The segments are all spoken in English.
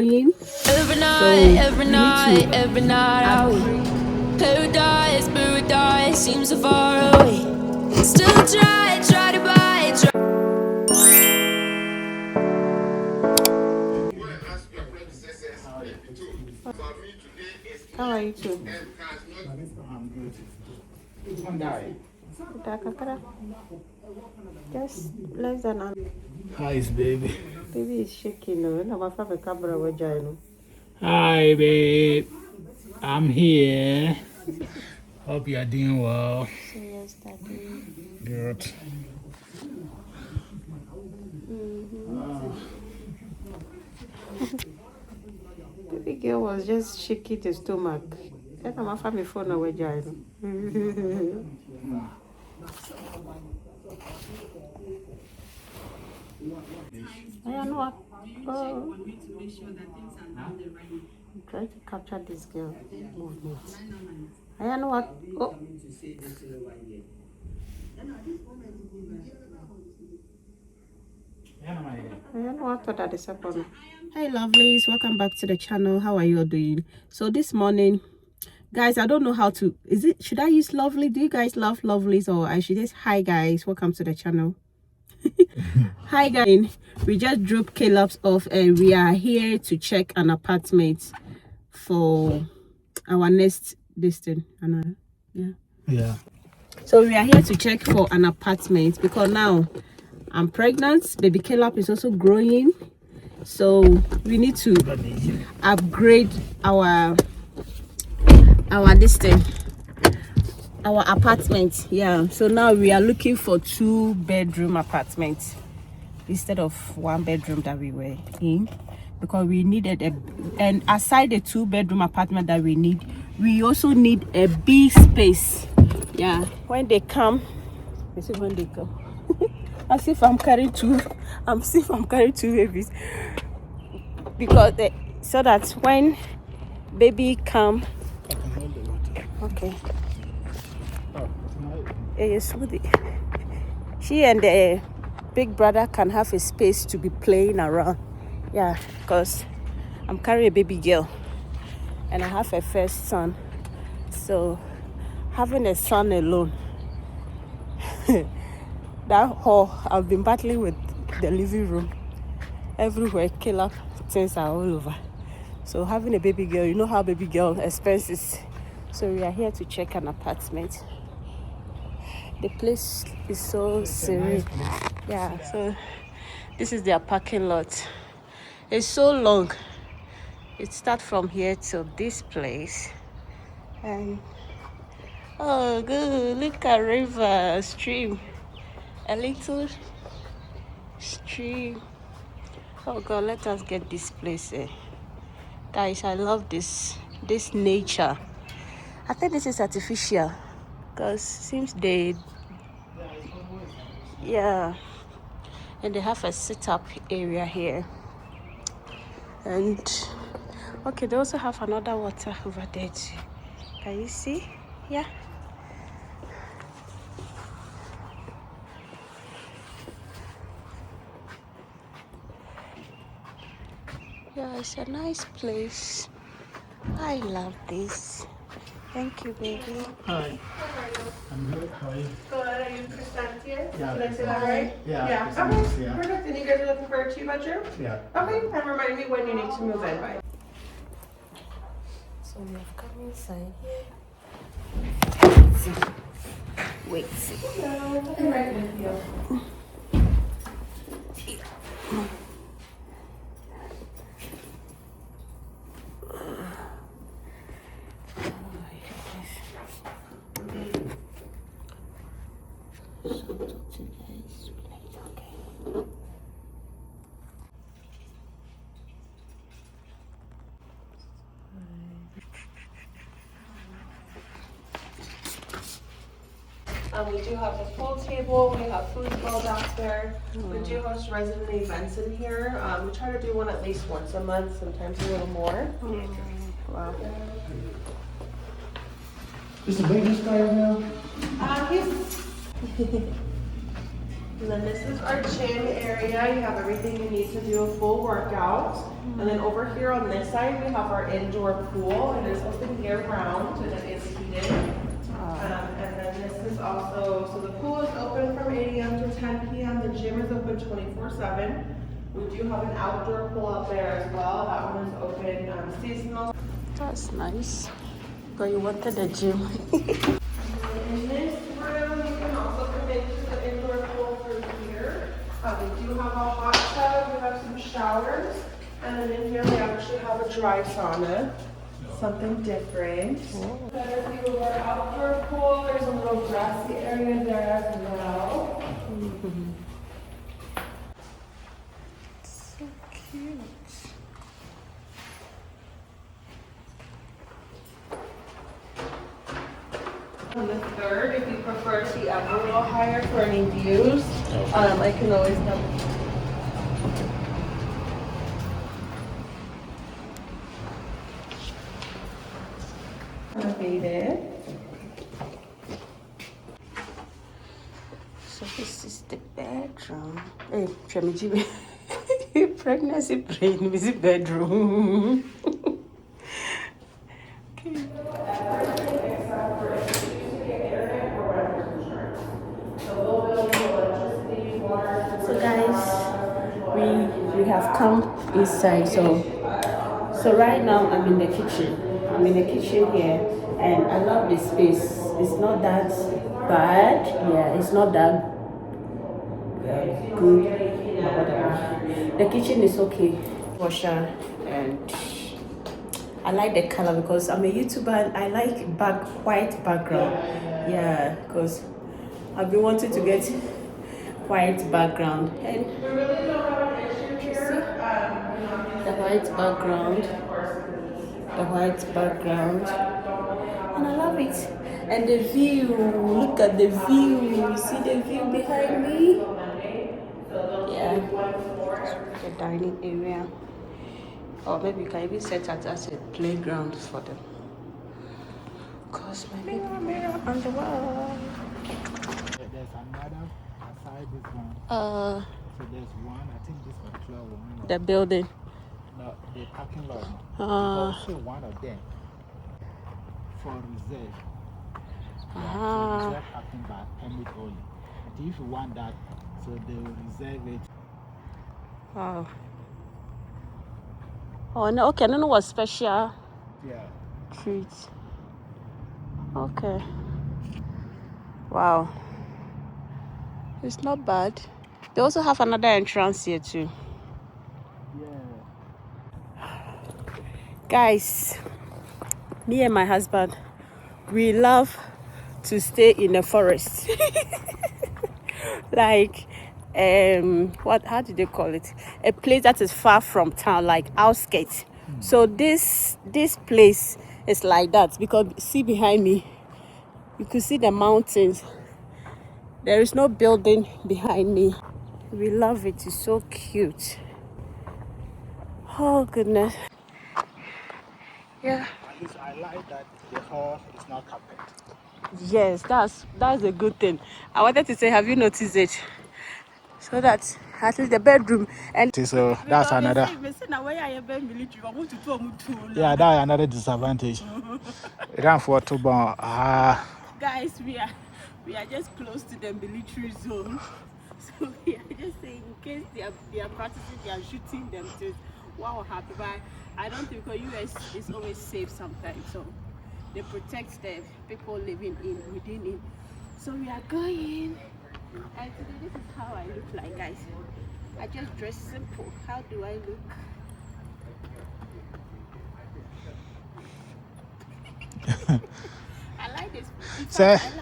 Every night out. Paradise seems so far away. Still try to buy, try. How are you too? I'm good. Just less than an How is baby? baby is shaking. No, my father camera was giant. Hi, babe. I'm here. Hope you are doing well. So yes, daddy. Good. Baby girl was just shaking the stomach. And my family phone was giant. I don't know what. Oh. I'm trying to capture this girl movement. I don't know what. Oh. I don't know what that is happening. Hey lovelies, welcome back to the channel. How are you all doing? So this morning, guys, I don't know how to, should I use lovely? Do you guys love lovelies, or I should just hi guys, welcome to the channel. Hi guys, we just dropped Caleb's off and we are here to check an apartment for our next distance. Yeah. So we are here to check for an apartment because now I'm pregnant. Baby Caleb is also growing, so we need to upgrade our distance, our apartment. Yeah, so now we are looking for 2-bedroom apartments instead of 1-bedroom that we were in, because we needed and aside the 2-bedroom apartment that we need, we also need a big space. Yeah, when they come, I see when they come. As if I'm carrying two babies, because so that when baby come, okay. Yes, she and the big brother can have a space to be playing around. Yeah, because I'm carrying a baby girl and I have a first son, so having a son alone, that whole I've been battling with the living room everywhere. Killer things are all over. So having a baby girl, you know how baby girl expenses. So we are here to check an apartment. The place is so serene. Yeah, so this is their parking lot. It's so long. It starts from here till this place. And oh good, look at river, stream. A little stream. Oh god, let us get this place. Guys, I love this nature. I think this is artificial because seems yeah, and they have a sit-up area here. And okay, they also have another water over there too. Can you see? Yeah. Yeah, it's a nice place. I love this. Thank you, baby. Hi. I'm good. How are you? Good. Are you Christantia? Yeah. Did I say that right? Yeah. Okay. Yeah. Perfect. And you guys are looking for a 2-bedroom? Yeah. Okay. And remind me when you need to move in by. So we have come inside here. Wait. Hello. I'm right with you. We do have a full table, we have food well back there. We do host resident events in here. We try to do one at least once a month, sometimes a little more. Wow. Is the biggest guy now? He's And then this is our gym area. You have everything you need to do a full workout. And then over here on this side, we have our indoor pool. It is open year round and it is heated. And then this is also, so the pool is open from 8 a.m. to 10 p.m. The gym is open 24/7. We do have an outdoor pool out there as well. That one is open seasonal. That's nice. But you wanted a gym. In this room, you can also come into the indoor pool through here. We do have a hot tub, we have some showers, and then in here we actually have a dry sauna, something different. Better view of our outdoor pool. There's a little grassy area there as well. So cute. On the third, if you prefer to be up a little higher for any views, I can always come. Elevated. So this is the bedroom. Hey, Jimmy. Pregnancy brain is the bedroom. So guys, we have come inside. So right now I'm in the kitchen. I'm in the kitchen here, and I love the space. It's not that bad. Yeah, it's not that good. But whatever. The kitchen is okay. Washer, and I like the color because I'm a YouTuber and I like white background. Yeah, because I've been wanting to get white background. And We really don't have an issue here. the white background, and I love it. And the view, look at the view. See the view behind me? Yeah, the dining area. Or maybe you can even set it as a playground for them. Cause my mirror on the wall. There's another aside this one. So there's one, I think this particular one. The building. No, the parking lot. There's also one of them for reserve. So reserve parking by permit only. But if you want that, so they will reserve it. Wow. Oh no, okay, I don't know what special Yeah. treats. Okay. Wow. It's not bad. They also have another entrance here too. Yeah. Guys, me and my husband, we love to stay in the forest. Like how do they call it? A place that is far from town, like outskirts. So this place is like that because see behind me, you can see the mountains. There is no building behind me. We love it. It's so cute. Oh goodness. Yeah. At least I like that the hall is not carpet. Yes, that's a good thing. I wanted to say, have you noticed it? So that at least the bedroom and So that's another. Yeah, that's another disadvantage. Run for too long. Guys, we are just close to the military zone. So we are just saying in case they are practicing, they are shooting them to wow happy. But I don't think because US is always safe sometimes. So they protect the people living within it. So we are going. And today this is how I look like, guys. I just dress simple. How do I look? I like this. In fact,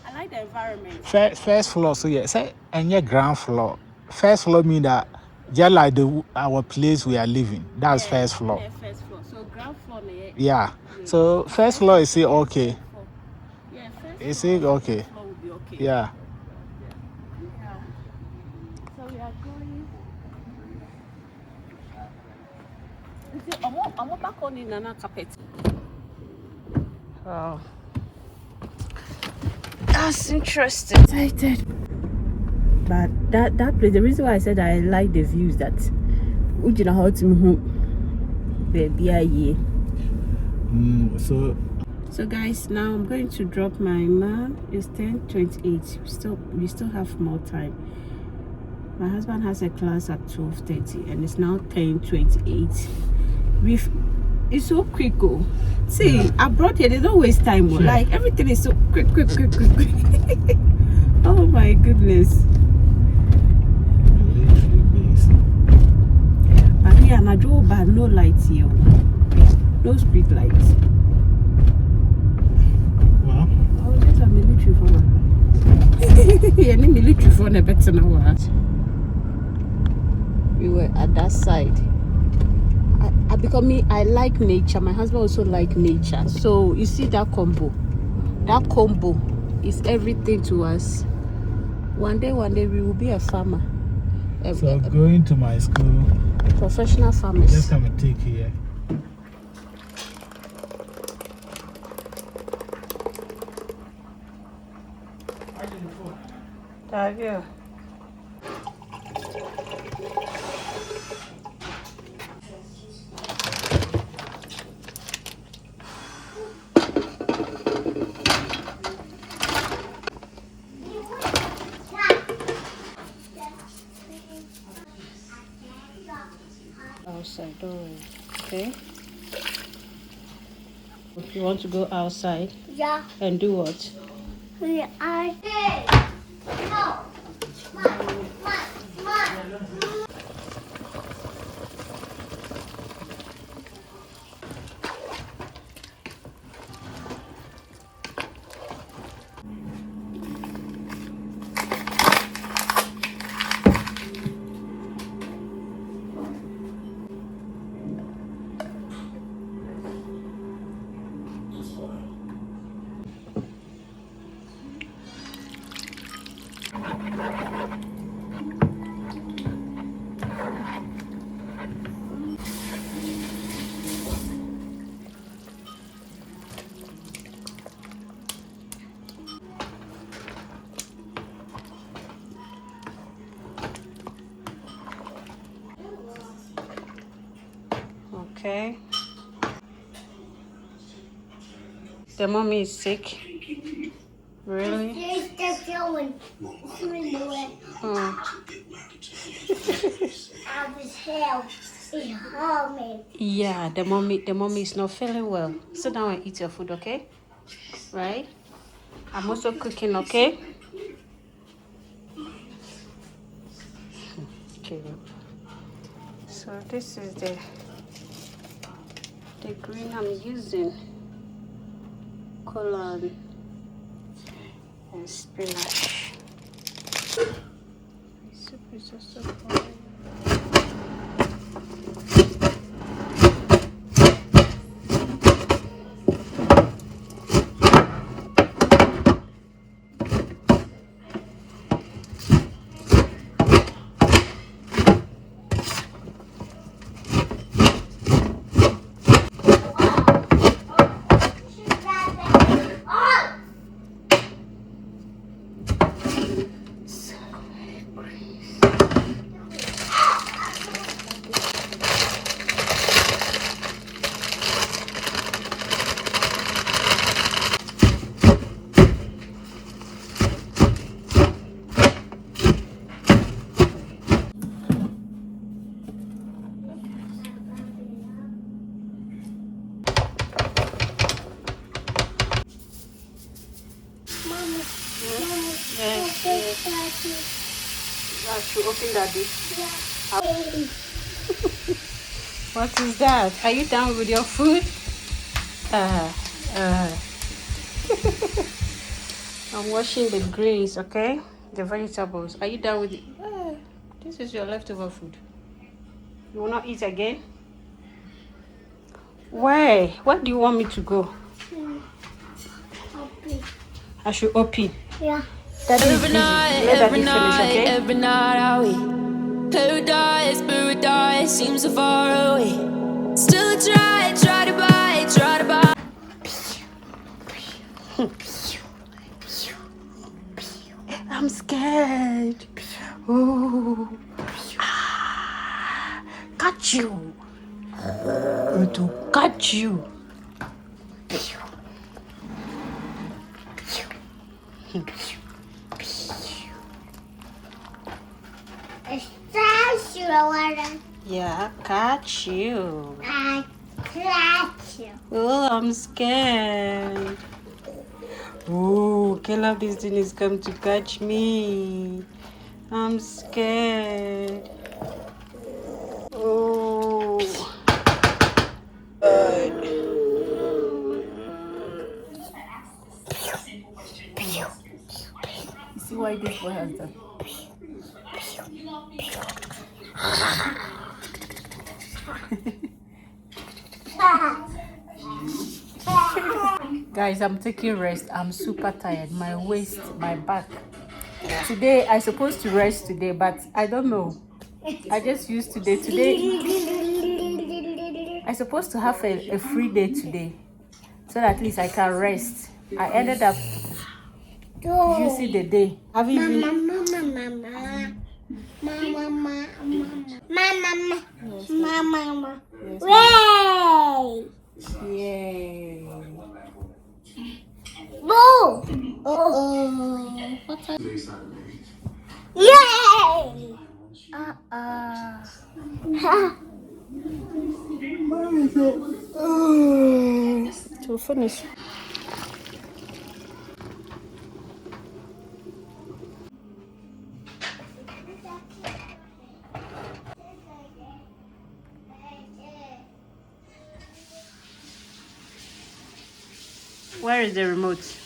I like the environment. First floor, so yeah, say and your ground floor. First floor mean that just like our place we are living. That's first floor. Yeah, first floor. So ground floor. Yeah. So first floor is okay. Yeah, first Is floor. it okay? First floor will be okay. Yeah. Yeah. So we are going. You see, I'm back on in another carpet. Wow. That's interesting. Excited. But that place, the reason why I said I like the view is that ujina how to baby aye. So guys, now I'm going to drop my man. It's 10:28. We still have more time. My husband has a class at 12:30 and it's now 10:28. It's so quick. Oh. See, I brought here, they don't waste time. Oh. Like everything is so quick. Oh my goodness. But here I drove by no lights here. No street lights. Well, oh, just a military phone. Any military phone a better now. We were at that side. Because I like nature. My husband also like nature. So you see that combo. That combo is everything to us. One day we will be a farmer. So going to my school. Professional farmers. Just come and take here. Have you? Outside door, okay? If you want to go outside, Yeah. and do what? No. Okay. The mommy is sick. Really? There's the going. Oh. His hair is humming. Yeah, the mommy is not feeling well. Sit down and eat your food, okay? Right? I'm also cooking, okay? Okay. So this is the green I'm using. Colon and spinach. The soup is also boiling. I should open that bit. What is that? Are you done with your food? I'm washing the greens, okay? The vegetables. Are you done with it? This is your leftover food. You will not eat again? Why? Where do you want me to go? I should open. Yeah. Every night, every night are we paradise seems so far away. Still I try to buy. I'm scared. to catch you. Catch you, Laura. Yeah, catch you. I catch you. Oh, I'm scared. Oh, Caleb, this thing is come to catch me. I'm scared. Oh. You see why this boy has that? Guys, I'm taking rest. I'm super tired. My waist, my back. Today, I supposed to rest today, but I don't know. I just used today. Today, I supposed to have a free day today, so that at least I can rest. I ended up using the day. Have you been? Mama. Way! Yay. Boo! What are Yay! to finish? Where is the remote?